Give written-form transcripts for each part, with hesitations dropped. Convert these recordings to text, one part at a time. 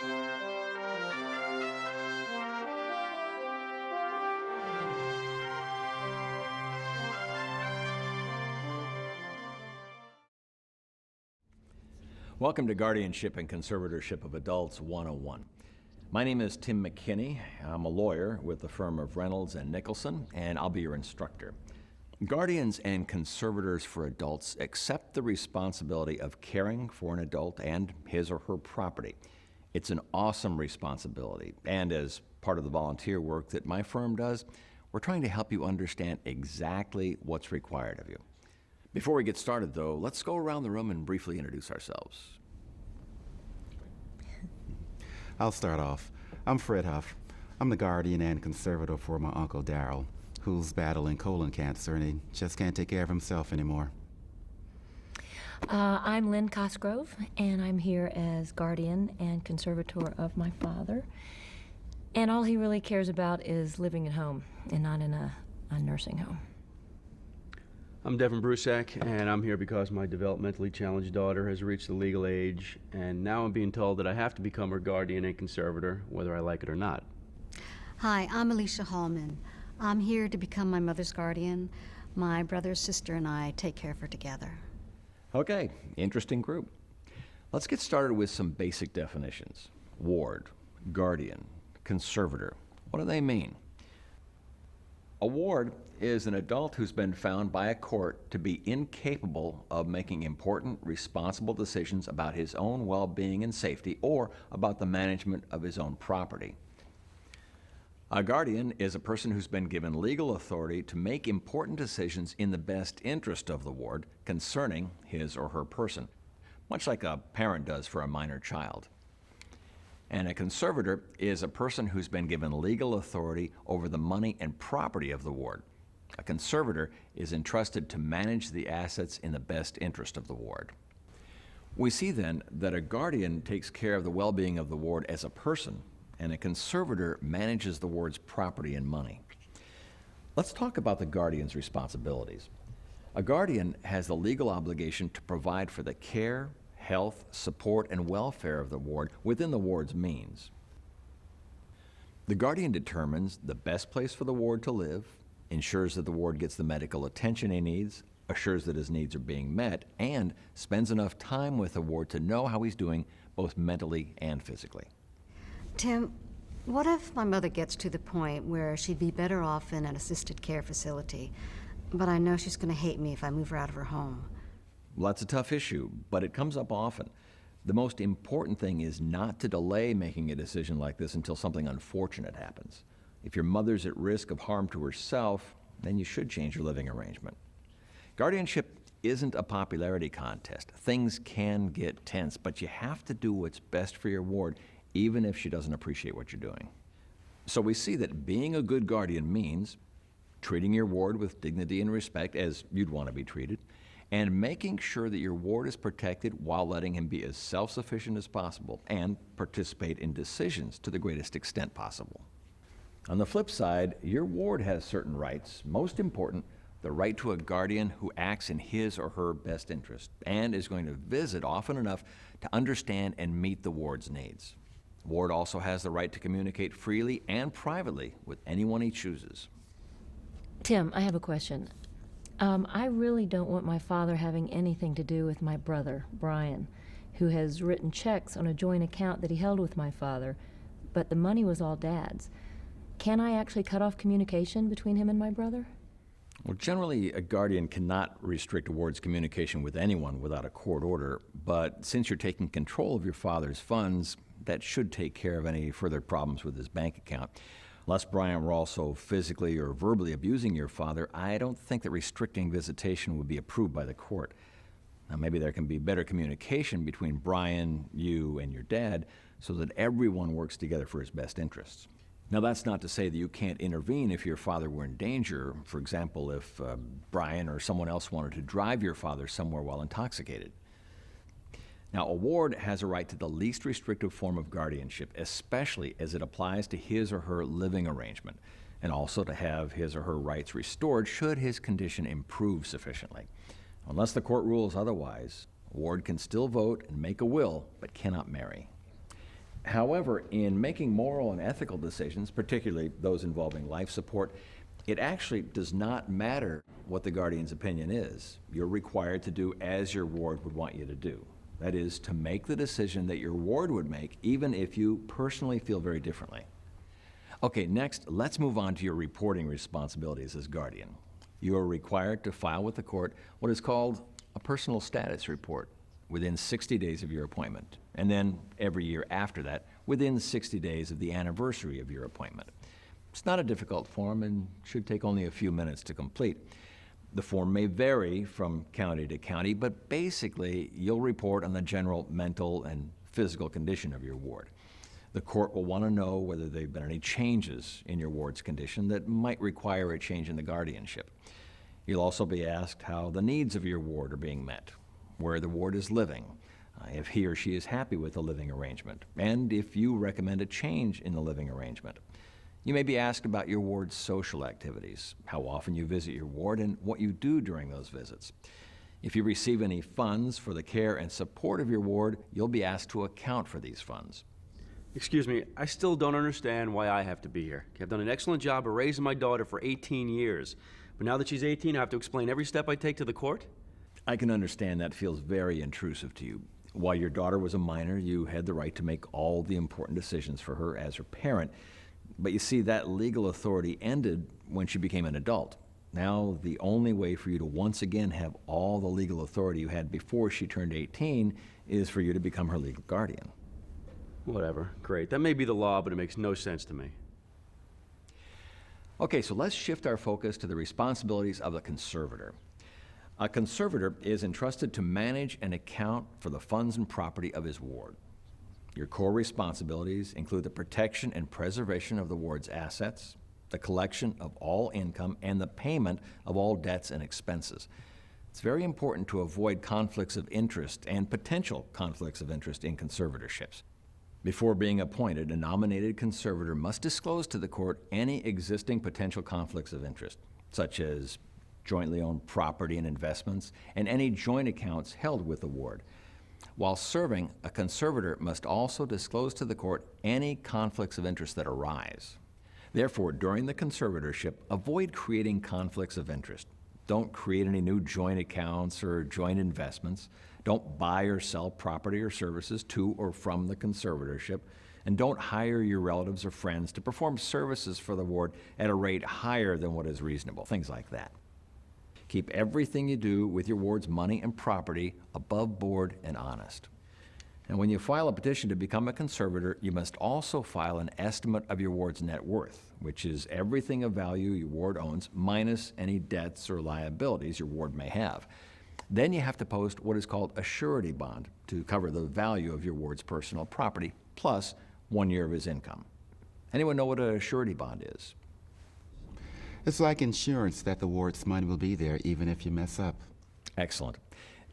Welcome to Guardianship and Conservatorship of Adults 101. My name is Tim McKinney. I'm a lawyer with the firm of Reynolds and Nicholson, and I'll be your instructor. Guardians and conservators for adults accept the responsibility of caring for an adult and his or her property. It's an awesome responsibility, and as part of the volunteer work that my firm does, we're trying to help you understand exactly what's required of you. Before we get started, though, let's go around the room and briefly introduce ourselves. I'll start off. I'm Fred Huff. I'm the guardian and conservator for my Uncle Darrell, who's battling colon cancer and he just can't take care of himself anymore. I'm Lynn Cosgrove, and I'm here as guardian and conservator of my father. And all he really cares about is living at home and not in a nursing home. I'm Devin Brusack, and I'm here because my developmentally challenged daughter has reached the legal age, and now I'm being told that I have to become her guardian and conservator, whether I like it or not. Hi, I'm Alicia Hallman. I'm here to become my mother's guardian. My brother, sister, and I take care of her together. Okay, interesting group. Let's get started with some basic definitions. Ward, guardian, conservator. What do they mean? A ward is an adult who's been found by a court to be incapable of making important, responsible decisions about his own well-being and safety or about the management of his own property. A guardian is a person who's been given legal authority to make important decisions in the best interest of the ward concerning his or her person, much like a parent does for a minor child. And a conservator is a person who's been given legal authority over the money and property of the ward. A conservator is entrusted to manage the assets in the best interest of the ward. We see then that a guardian takes care of the well-being of the ward as a person, and a conservator manages the ward's property and money. Let's talk about the guardian's responsibilities. A guardian has the legal obligation to provide for the care, health, support, and welfare of the ward within the ward's means. The guardian determines the best place for the ward to live, ensures that the ward gets the medical attention he needs, assures that his needs are being met, and spends enough time with the ward to know how he's doing both mentally and physically. Tim, what if my mother gets to the point where she'd be better off in an assisted care facility, but I know she's going to hate me if I move her out of her home? Well, that's a tough issue, but it comes up often. The most important thing is not to delay making a decision like this until something unfortunate happens. If your mother's at risk of harm to herself, then you should change your living arrangement. Guardianship isn't a popularity contest. Things can get tense, but you have to do what's best for your ward, even if she doesn't appreciate what you're doing. So we see that being a good guardian means treating your ward with dignity and respect as you'd want to be treated, and making sure that your ward is protected while letting him be as self-sufficient as possible and participate in decisions to the greatest extent possible. On the flip side, your ward has certain rights, most important, the right to a guardian who acts in his or her best interest and is going to visit often enough to understand and meet the ward's needs. The ward also has the right to communicate freely and privately with anyone he chooses. Tim, I have a question. I really don't want my father having anything to do with my brother, Brian, who has written checks on a joint account that he held with my father, but the money was all Dad's. Can I actually cut off communication between him and my brother? Well, generally, a guardian cannot restrict a ward's communication with anyone without a court order, but since you're taking control of your father's funds, that should take care of any further problems with his bank account. Unless Brian were also physically or verbally abusing your father, I don't think that restricting visitation would be approved by the court. Now, maybe there can be better communication between Brian, you, and your dad so that everyone works together for his best interests. Now, that's not to say that you can't intervene if your father were in danger. For example, if Brian or someone else wanted to drive your father somewhere while intoxicated. Now, a ward has a right to the least restrictive form of guardianship, especially as it applies to his or her living arrangement, and also to have his or her rights restored should his condition improve sufficiently. Unless the court rules otherwise, a ward can still vote and make a will, but cannot marry. However, in making moral and ethical decisions, particularly those involving life support, it actually does not matter what the guardian's opinion is. You're required to do as your ward would want you to do. That is, to make the decision that your ward would make, even if you personally feel very differently. Okay, next, let's move on to your reporting responsibilities as guardian. You are required to file with the court what is called a personal status report within 60 days of your appointment, and then every year after that, within 60 days of the anniversary of your appointment. It's not a difficult form and should take only a few minutes to complete. The form may vary from county to county, but basically you'll report on the general mental and physical condition of your ward. The court will want to know whether there have been any changes in your ward's condition that might require a change in the guardianship. You'll also be asked how the needs of your ward are being met, where the ward is living, if he or she is happy with the living arrangement, and if you recommend a change in the living arrangement. You may be asked about your ward's social activities, how often you visit your ward, and what you do during those visits. If you receive any funds for the care and support of your ward, you'll be asked to account for these funds. Excuse me, I still don't understand why I have to be here. I've done an excellent job of raising my daughter for 18 years. But now that she's 18, I have to explain every step I take to the court? I can understand that feels very intrusive to you. While your daughter was a minor, you had the right to make all the important decisions for her as her parent. But you see, that legal authority ended when she became an adult. Now, the only way for you to once again have all the legal authority you had before she turned 18 is for you to become her legal guardian. Whatever, great. That may be the law, but it makes no sense to me. Okay, so let's shift our focus to the responsibilities of a conservator. A conservator is entrusted to manage and account for the funds and property of his ward. Your core responsibilities include the protection and preservation of the ward's assets, the collection of all income, and the payment of all debts and expenses. It's very important to avoid conflicts of interest and potential conflicts of interest in conservatorships. Before being appointed, a nominated conservator must disclose to the court any existing potential conflicts of interest, such as jointly owned property and investments, and any joint accounts held with the ward. While serving, a conservator must also disclose to the court any conflicts of interest that arise. Therefore, during the conservatorship, avoid creating conflicts of interest. Don't create any new joint accounts or joint investments. Don't buy or sell property or services to or from the conservatorship. And don't hire your relatives or friends to perform services for the ward at a rate higher than what is reasonable, things like that. Keep everything you do with your ward's money and property above board and honest. And when you file a petition to become a conservator, you must also file an estimate of your ward's net worth, which is everything of value your ward owns minus any debts or liabilities your ward may have. Then you have to post what is called a surety bond to cover the value of your ward's personal property plus 1 year of his income. Anyone know what a surety bond is? It's like insurance that the ward's money will be there even if you mess up. Excellent.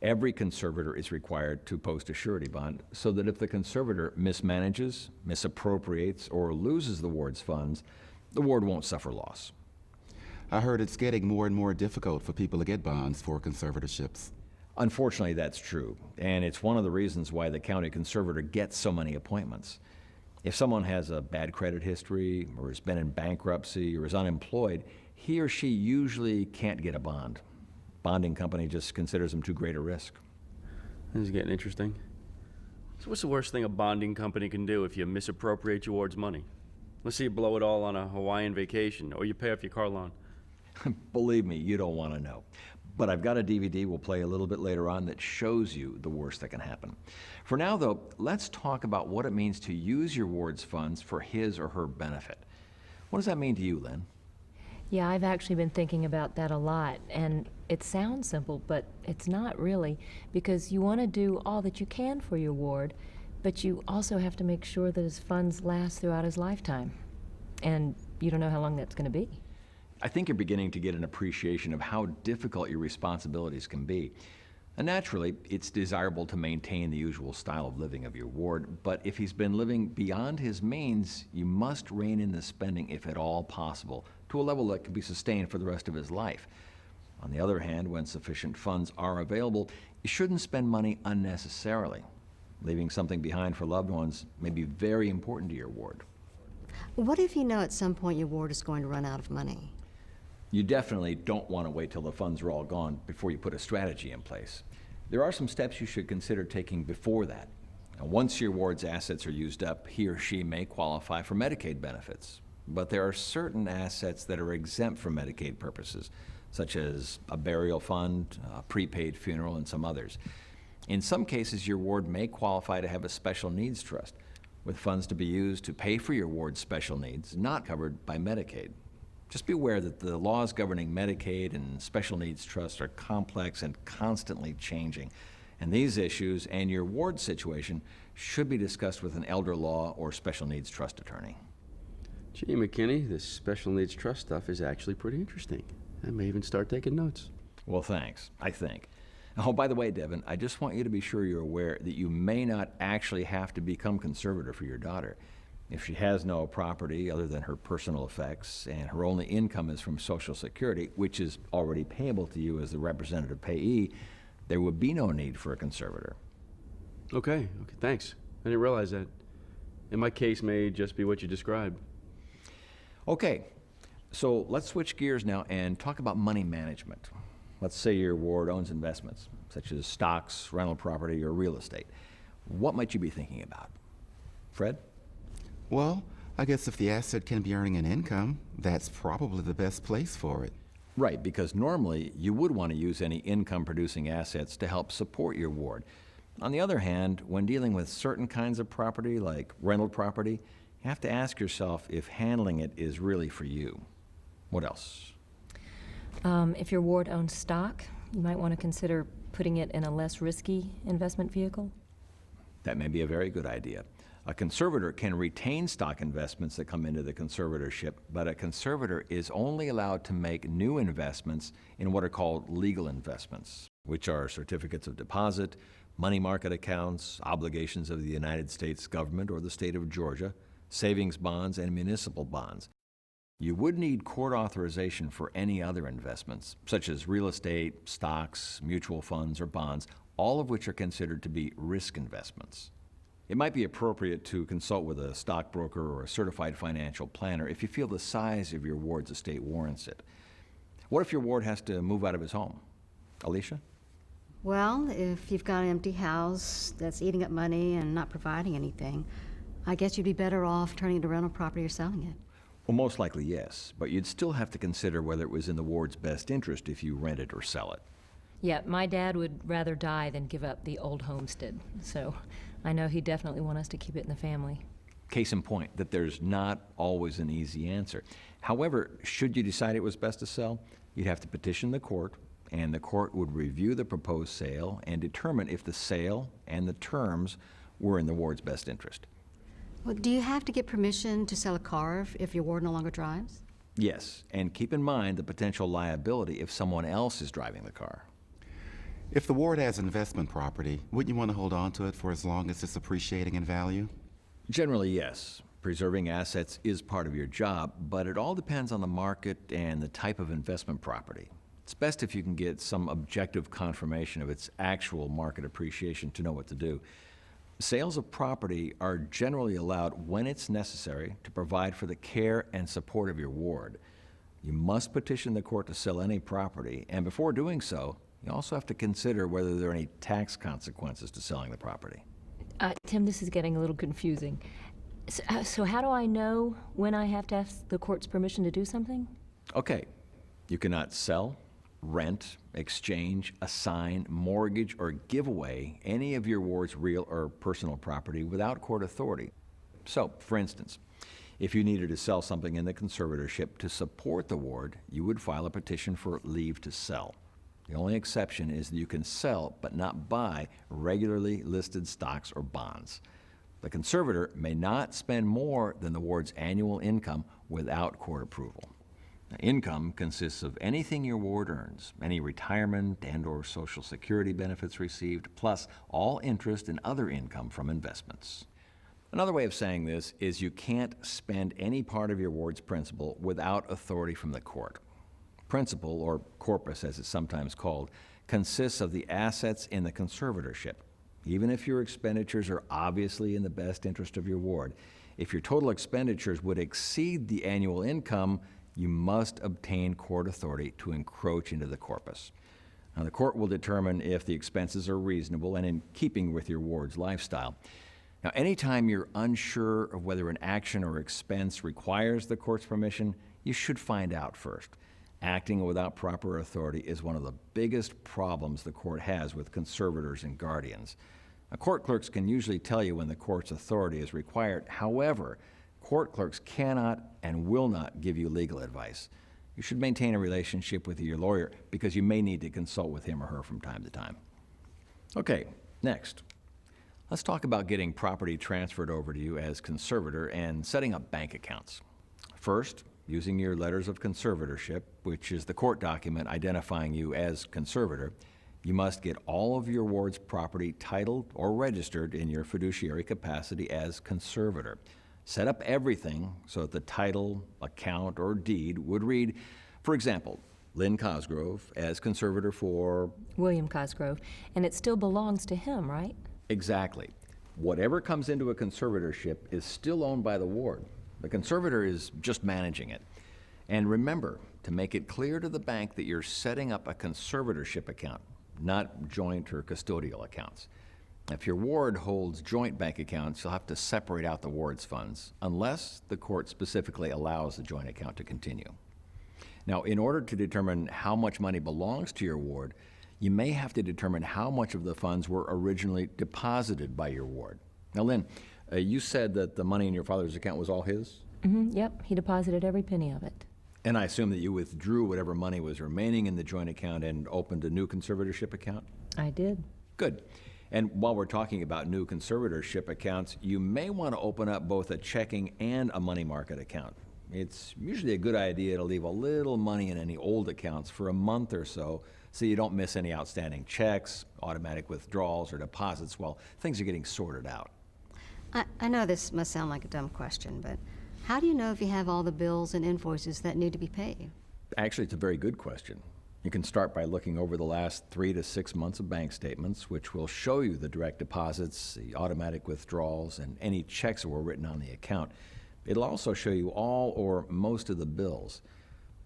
Every conservator is required to post a surety bond so that if the conservator mismanages, misappropriates, or loses the ward's funds, the ward won't suffer loss. I heard it's getting more and more difficult for people to get bonds for conservatorships. Unfortunately, that's true, and it's one of the reasons why the county conservator gets so many appointments. If someone has a bad credit history, or has been in bankruptcy, or is unemployed, he or she usually can't get a bond. Bonding company just considers them too great a risk. This is getting interesting. So what's the worst thing a bonding company can do if you misappropriate your ward's money? Let's say you blow it all on a Hawaiian vacation, or you pay off your car loan. Believe me, you don't want to know. But I've got a DVD we'll play a little bit later on that shows you the worst that can happen. For now, though, let's talk about what it means to use your ward's funds for his or her benefit. What does that mean to you, Lynn? Yeah, I've actually been thinking about that a lot, and it sounds simple, but it's not really, because you want to do all that you can for your ward, but you also have to make sure that his funds last throughout his lifetime. And you don't know how long that's going to be. I think you're beginning to get an appreciation of how difficult your responsibilities can be. And naturally, it's desirable to maintain the usual style of living of your ward, but if he's been living beyond his means, you must rein in the spending, if at all possible, to a level that can be sustained for the rest of his life. On the other hand, when sufficient funds are available, you shouldn't spend money unnecessarily. Leaving something behind for loved ones may be very important to your ward. What if you know at some point your ward is going to run out of money? You definitely don't want to wait till the funds are all gone before you put a strategy in place. There are some steps you should consider taking before that. Now, once your ward's assets are used up, he or she may qualify for Medicaid benefits. But there are certain assets that are exempt from Medicaid purposes, such as a burial fund, a prepaid funeral, and some others. In some cases, your ward may qualify to have a special needs trust, with funds to be used to pay for your ward's special needs not covered by Medicaid. Just be aware that the laws governing Medicaid and special needs trusts are complex and constantly changing, and these issues and your ward situation should be discussed with an elder law or special needs trust attorney. Gee, McKinney, this special needs trust stuff is actually pretty interesting. I may even start taking notes. Well, thanks, I think. Oh, by the way, Devin, I just want you to be sure you're aware that you may not actually have to become conservator for your daughter. If she has no property other than her personal effects and her only income is from Social Security, which is already payable to you as the representative payee, there would be no need for a conservator. Okay, thanks. I didn't realize that. And my case may just be what you described. Okay, so let's switch gears now and talk about money management. Let's say your ward owns investments, such as stocks, rental property, or real estate. What might you be thinking about? Fred? Well, I guess if the asset can be earning an income, that's probably the best place for it. Right, because normally you would want to use any income-producing assets to help support your ward. On the other hand, when dealing with certain kinds of property, like rental property, you have to ask yourself if handling it is really for you. What else? If your ward owns stock, you might want to consider putting it in a less risky investment vehicle. That may be a very good idea. A conservator can retain stock investments that come into the conservatorship, but a conservator is only allowed to make new investments in what are called legal investments, which are certificates of deposit, money market accounts, obligations of the United States government or the state of Georgia, savings bonds, and municipal bonds. You would need court authorization for any other investments, such as real estate, stocks, mutual funds, or bonds, all of which are considered to be risk investments. It might be appropriate to consult with a stockbroker or a certified financial planner if you feel the size of your ward's estate warrants it. What if your ward has to move out of his home? Alicia? Well, if you've got an empty house that's eating up money and not providing anything, I guess you'd be better off turning it to rental property or selling it. Well, most likely yes, but you'd still have to consider whether it was in the ward's best interest if you rent it or sell it. Yeah, my dad would rather die than give up the old homestead, so I know he'd definitely want us to keep it in the family. Case in point, that there's not always an easy answer. However, should you decide it was best to sell, you'd have to petition the court, and the court would review the proposed sale and determine if the sale and the terms were in the ward's best interest. Well, do you have to get permission to sell a car if your ward no longer drives? Yes, and keep in mind the potential liability if someone else is driving the car. If the ward has investment property, wouldn't you want to hold on to it for as long as it's appreciating in value? Generally, yes. Preserving assets is part of your job, but it all depends on the market and the type of investment property. It's best if you can get some objective confirmation of its actual market appreciation to know what to do. Sales of property are generally allowed when it's necessary to provide for the care and support of your ward. You must petition the court to sell any property, and before doing so, you also have to consider whether there are any tax consequences to selling the property. Tim, this is getting a little confusing. So how do I know when I have to ask the court's permission to do something? Okay, you cannot sell, rent, exchange, assign, mortgage, or give away any of your ward's real or personal property without court authority. So, for instance, if you needed to sell something in the conservatorship to support the ward, you would file a petition for leave to sell. The only exception is that you can sell but not buy regularly listed stocks or bonds. The conservator may not spend more than the ward's annual income without court approval. Now, income consists of anything your ward earns, any retirement and/or Social Security benefits received, plus all interest and other income from investments. Another way of saying this is you can't spend any part of your ward's principal without authority from the court. Principal, or corpus as it's sometimes called, consists of the assets in the conservatorship. even if your expenditures are obviously in the best interest of your ward. If your total expenditures would exceed the annual income, you must obtain court authority to encroach into the corpus. Now, the court will determine if the expenses are reasonable and in keeping with your ward's lifestyle. Now, anytime you're unsure of whether an action or expense requires the court's permission, you should find out first. Acting without proper authority is one of the biggest problems the court has with conservators and guardians. Now, court clerks can usually tell you when the court's authority is required. However, court clerks cannot and will not give you legal advice. You should maintain a relationship with your lawyer because you may need to consult with him or her from time to time. Okay, next. Let's talk about getting property transferred over to you as conservator and setting up bank accounts. First, using your letters of conservatorship, which is the court document identifying you as conservator, you must get all of your ward's property titled or registered in your fiduciary capacity as conservator. Set up everything so that the title, account, or deed would read, for example, Lynn Cosgrove as conservator for... William Cosgrove. And it still belongs to him, right? Exactly. Whatever comes into a conservatorship is still owned by the ward. The conservator is just managing it. And remember to make it clear to the bank that you're setting up a conservatorship account, not joint or custodial accounts. If your ward holds joint bank accounts, you'll have to separate out the ward's funds, unless the court specifically allows the joint account to continue. Now, in order to determine how much money belongs to your ward, you may have to determine how much of the funds were originally deposited by your ward. Now, Lynn, you said that the money in your father's account was all his? Yep, he deposited every penny of it. And I assume that you withdrew whatever money was remaining in the joint account and opened a new conservatorship account? I did. Good. And while we're talking about new conservatorship accounts, you may want to open up both a checking and a money market account. It's usually a good idea to leave a little money in any old accounts for a month or so you don't miss any outstanding checks, automatic withdrawals, or deposits while things are getting sorted out. I know this must sound like a dumb question, but how do you know if you have all the bills and invoices that need to be paid? Actually, it's a very good question. You can start by looking over the last 3 to 6 months of bank statements, which will show you the direct deposits, the automatic withdrawals, and any checks that were written on the account. It'll also show you all or most of the bills.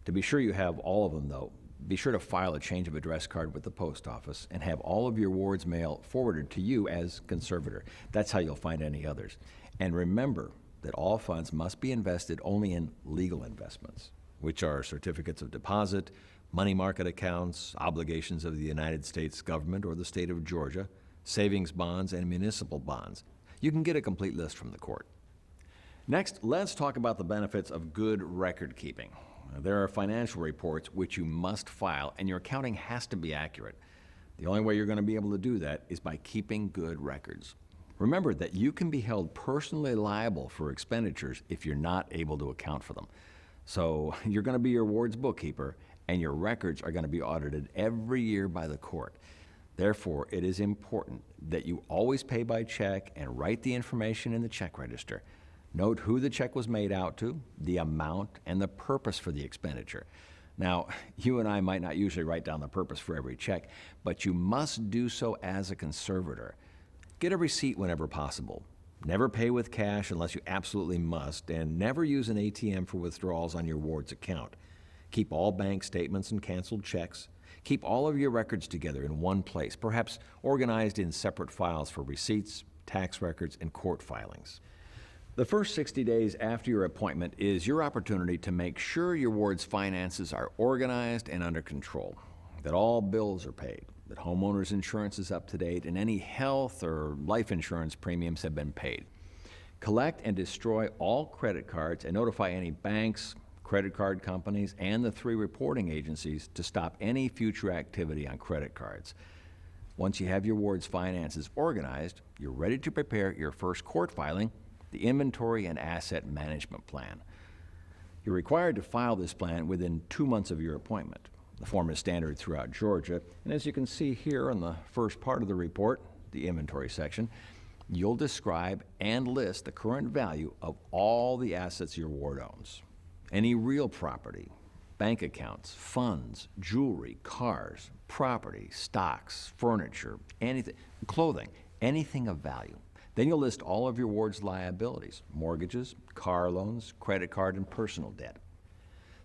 To be sure you have all of them, though, be sure to file a change of address card with the post office and have all of your ward's mail forwarded to you as conservator. That's how you'll find any others. And remember that all funds must be invested only in legal investments, which are certificates of deposit, money market accounts, obligations of the United States government or the state of Georgia, savings bonds, and municipal bonds. You can get a complete list from the court. Next, let's talk about the benefits of good record keeping. There are financial reports which you must file, and your accounting has to be accurate. The only way you're going to be able to do that is by keeping good records. Remember that you can be held personally liable for expenditures if you're not able to account for them. So you're going to be your ward's bookkeeper, and your records are going to be audited every year by the court. Therefore, it is important that you always pay by check and write the information in the check register. Note who the check was made out to, the amount, and the purpose for the expenditure. Now, you and I might not usually write down the purpose for every check, but you must do so as a conservator. Get a receipt whenever possible. Never pay with cash unless you absolutely must, and never use an ATM for withdrawals on your ward's account. Keep all bank statements and canceled checks. Keep all of your records together in one place, perhaps organized in separate files for receipts, tax records, and court filings. The first 60 days after your appointment is your opportunity to make sure your ward's finances are organized and under control, that all bills are paid, that homeowners' insurance is up to date, and any health or life insurance premiums have been paid. Collect and destroy all credit cards and notify any banks, credit card companies, and the 3 reporting agencies to stop any future activity on credit cards. Once you have your ward's finances organized, you're ready to prepare your first court filing, the Inventory and Asset Management Plan. You're required to file this plan within 2 months of your appointment. The form is standard throughout Georgia, and as you can see here on the first part of the report, the inventory section, you'll describe and list the current value of all the assets your ward owns. Any real property, bank accounts, funds, jewelry, cars, property, stocks, furniture, anything, clothing, anything of value. Then you'll list all of your ward's liabilities, mortgages, car loans, credit card, and personal debt.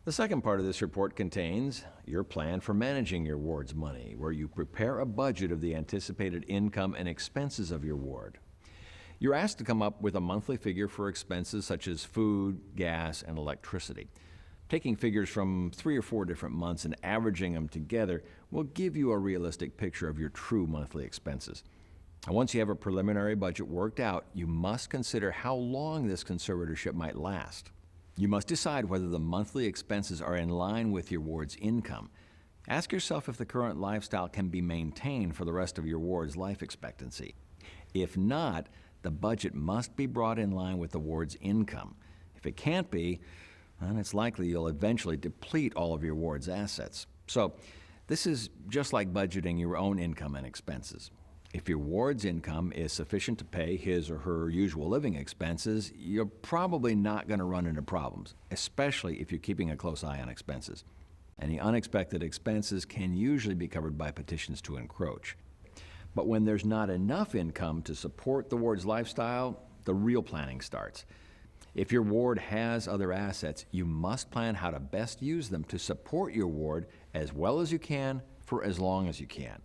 The second part of this report contains your plan for managing your ward's money, where you prepare a budget of the anticipated income and expenses of your ward. You're asked to come up with a monthly figure for expenses such as food, gas, and electricity. Taking figures from 3 or 4 different months and averaging them together will give you a realistic picture of your true monthly expenses. And once you have a preliminary budget worked out, you must consider how long this conservatorship might last. You must decide whether the monthly expenses are in line with your ward's income. Ask yourself if the current lifestyle can be maintained for the rest of your ward's life expectancy. If not, the budget must be brought in line with the ward's income. If it can't be, then it's likely you'll eventually deplete all of your ward's assets. So, this is just like budgeting your own income and expenses. If your ward's income is sufficient to pay his or her usual living expenses, you're probably not going to run into problems, especially if you're keeping a close eye on expenses. Any unexpected expenses can usually be covered by petitions to encroach. But when there's not enough income to support the ward's lifestyle, the real planning starts. If your ward has other assets, you must plan how to best use them to support your ward as well as you can for as long as you can.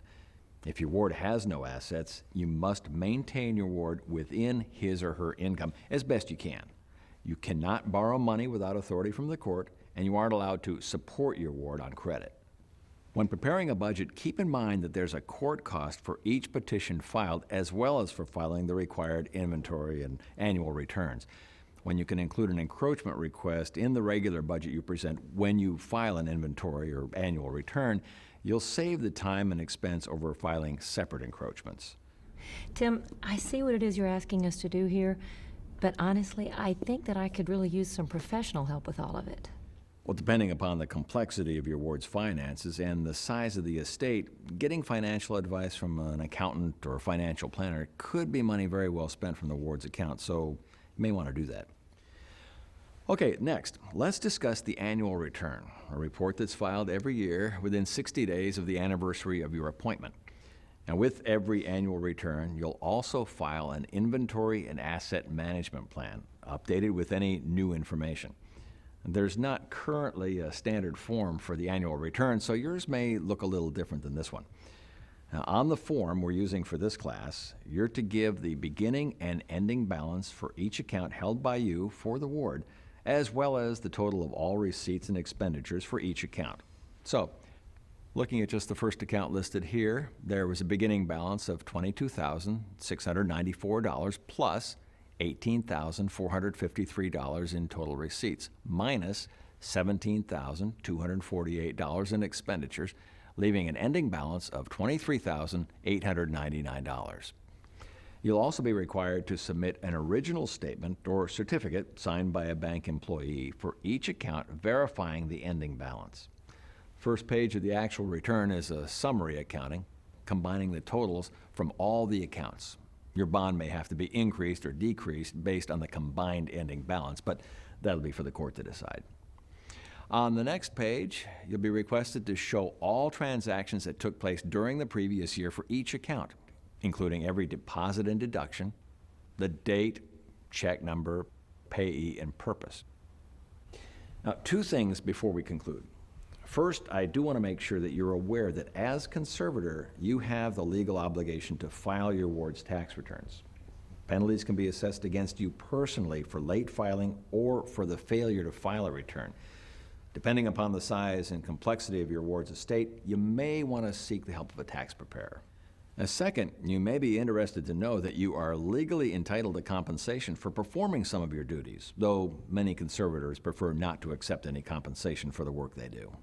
If your ward has no assets, you must maintain your ward within his or her income as best you can. You cannot borrow money without authority from the court, and you aren't allowed to support your ward on credit. When preparing a budget, keep in mind that there's a court cost for each petition filed, as well as for filing the required inventory and annual returns. When you can include an encroachment request in the regular budget you present when you file an inventory or annual return, you'll save the time and expense over filing separate encroachments. Tim, I see what it is you're asking us to do here, but honestly, I think that I could really use some professional help with all of it. Well, depending upon the complexity of your ward's finances and the size of the estate, getting financial advice from an accountant or a financial planner could be money very well spent from the ward's account, so you may want to do that. Okay, next, let's discuss the annual return, a report that's filed every year within 60 days of the anniversary of your appointment. Now, with every annual return, you'll also file an inventory and asset management plan, updated with any new information. There's not currently a standard form for the annual return, so yours may look a little different than this one. Now, on the form we're using for this class, you're to give the beginning and ending balance for each account held by you for the ward, as well as the total of all receipts and expenditures for each account. So, looking at just the first account listed here, there was a beginning balance of $22,694 plus $18,453 in total receipts, minus $17,248 in expenditures, leaving an ending balance of $23,899. You'll also be required to submit an original statement or certificate signed by a bank employee for each account verifying the ending balance. First page of the actual return is a summary accounting, combining the totals from all the accounts. Your bond may have to be increased or decreased based on the combined ending balance, but that'll be for the court to decide. On the next page, you'll be requested to show all transactions that took place during the previous year for each account, including every deposit and deduction, the date, check number, payee, and purpose. Now, 2 things before we conclude. First, I do want to make sure that you're aware that as conservator, you have the legal obligation to file your ward's tax returns. Penalties can be assessed against you personally for late filing or for the failure to file a return. Depending upon the size and complexity of your ward's estate, you may want to seek the help of a tax preparer. Second, you may be interested to know that you are legally entitled to compensation for performing some of your duties, though many conservators prefer not to accept any compensation for the work they do.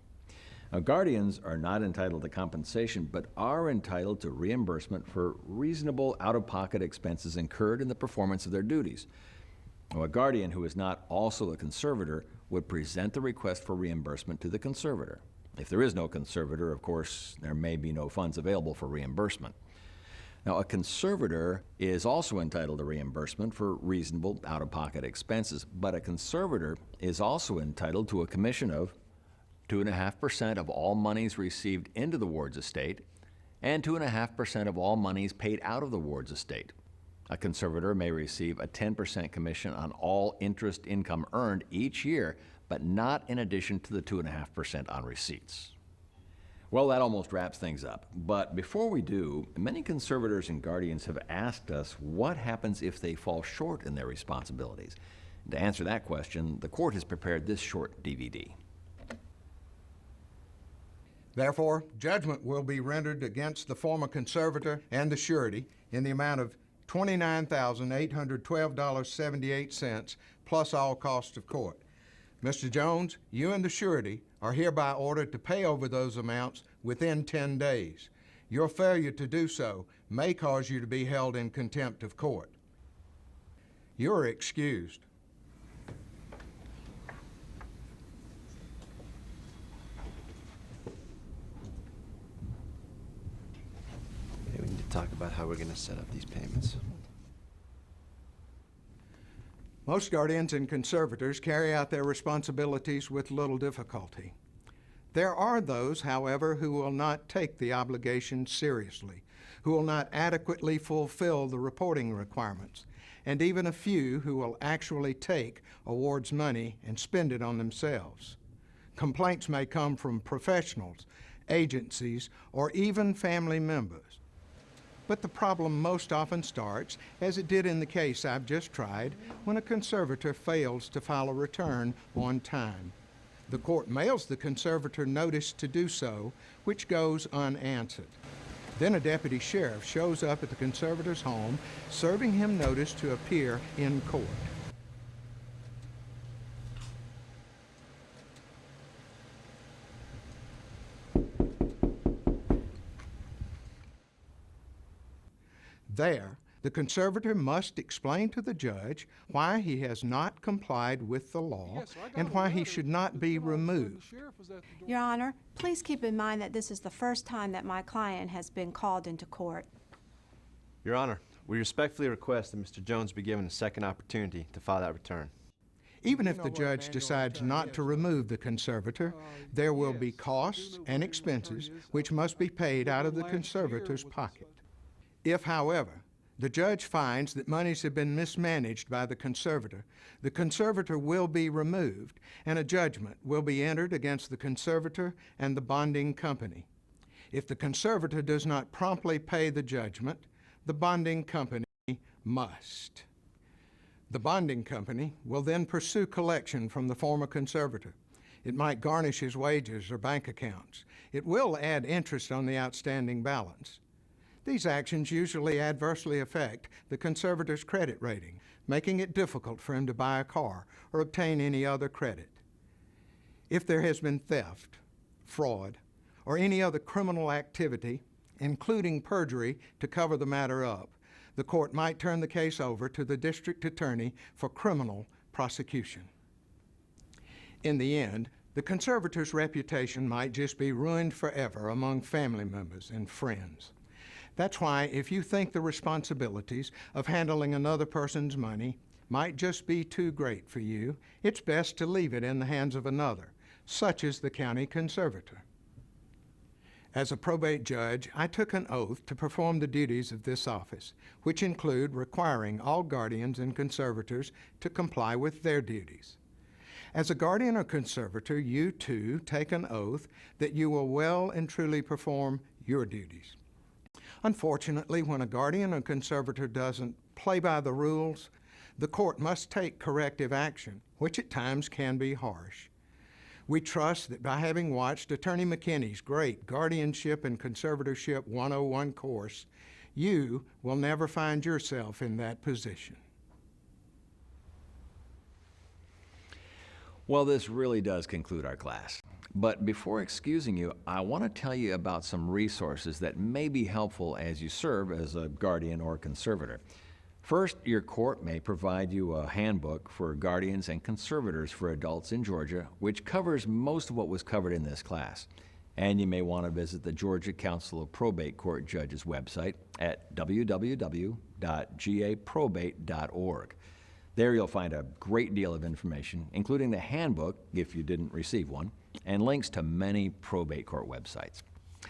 Now, guardians are not entitled to compensation, but are entitled to reimbursement for reasonable out-of-pocket expenses incurred in the performance of their duties. Now, a guardian who is not also a conservator would present the request for reimbursement to the conservator. If there is no conservator, of course, there may be no funds available for reimbursement. Now, a conservator is also entitled to reimbursement for reasonable out-of-pocket expenses, but a conservator is also entitled to a commission of 2.5% of all monies received into the ward's estate, and 2.5% of all monies paid out of the ward's estate. A conservator may receive a 10% commission on all interest income earned each year, but not in addition to the 2.5% on receipts. Well, that almost wraps things up. But before we do, many conservators and guardians have asked us what happens if they fall short in their responsibilities. To answer that question, the court has prepared this short DVD. Therefore, judgment will be rendered against the former conservator and the surety in the amount of $29,812.78 plus all costs of court. Mr. Jones, you and the surety are hereby ordered to pay over those amounts within 10 days. Your failure to do so may cause you to be held in contempt of court. You are excused. We need to talk about how we're going to set up these payments. Most guardians and conservators carry out their responsibilities with little difficulty. There are those, however, who will not take the obligation seriously, who will not adequately fulfill the reporting requirements, and even a few who will actually take a ward's money and spend it on themselves. Complaints may come from professionals, agencies, or even family members. But the problem most often starts, as it did in the case I've just tried, when a conservator fails to file a return on time. The court mails the conservator notice to do so, which goes unanswered. Then a deputy sheriff shows up at the conservator's home, serving him notice to appear in court. There, the conservator must explain to the judge why he has not complied with the law and why he should not be removed. Your Honor, please keep in mind that this is the first time that my client has been called into court. Your Honor, we respectfully request that Mr. Jones be given a second opportunity to file that return. Even if the judge decides not to remove the conservator, there will be costs and expenses which must be paid out of the conservator's pocket. If, however, the judge finds that monies have been mismanaged by the conservator will be removed and a judgment will be entered against the conservator and the bonding company. If the conservator does not promptly pay the judgment, the bonding company must. The bonding company will then pursue collection from the former conservator. It might garnish his wages or bank accounts. It will add interest on the outstanding balance. These actions usually adversely affect the conservator's credit rating, making it difficult for him to buy a car or obtain any other credit. If there has been theft, fraud, or any other criminal activity, including perjury to cover the matter up, the court might turn the case over to the district attorney for criminal prosecution. In the end, the conservator's reputation might just be ruined forever among family members and friends. That's why if you think the responsibilities of handling another person's money might just be too great for you, it's best to leave it in the hands of another, such as the county conservator. As a probate judge, I took an oath to perform the duties of this office, which include requiring all guardians and conservators to comply with their duties. As a guardian or conservator, you too take an oath that you will well and truly perform your duties. Unfortunately, when a guardian or conservator doesn't play by the rules, the court must take corrective action, which at times can be harsh. We trust that by having watched Attorney McKinney's great Guardianship and Conservatorship 101 course, you will never find yourself in that position. Well, this really does conclude our class. But before excusing you, I want to tell you about some resources that may be helpful as you serve as a guardian or conservator. First, your court may provide you a handbook for guardians and conservators for adults in Georgia, which covers most of what was covered in this class. And you may want to visit the Georgia Council of Probate Court Judges website at www.gaprobate.org. There you'll find a great deal of information, including the handbook, if you didn't receive one, and links to many probate court websites.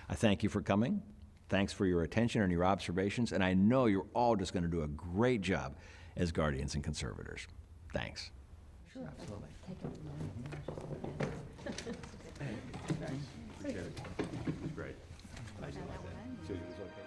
I thank you for coming. Thanks for your attention and your observations, and I know you're all just going to do a great job as guardians and conservators. Thanks. Sure, absolutely. Great. Nice. So it was okay.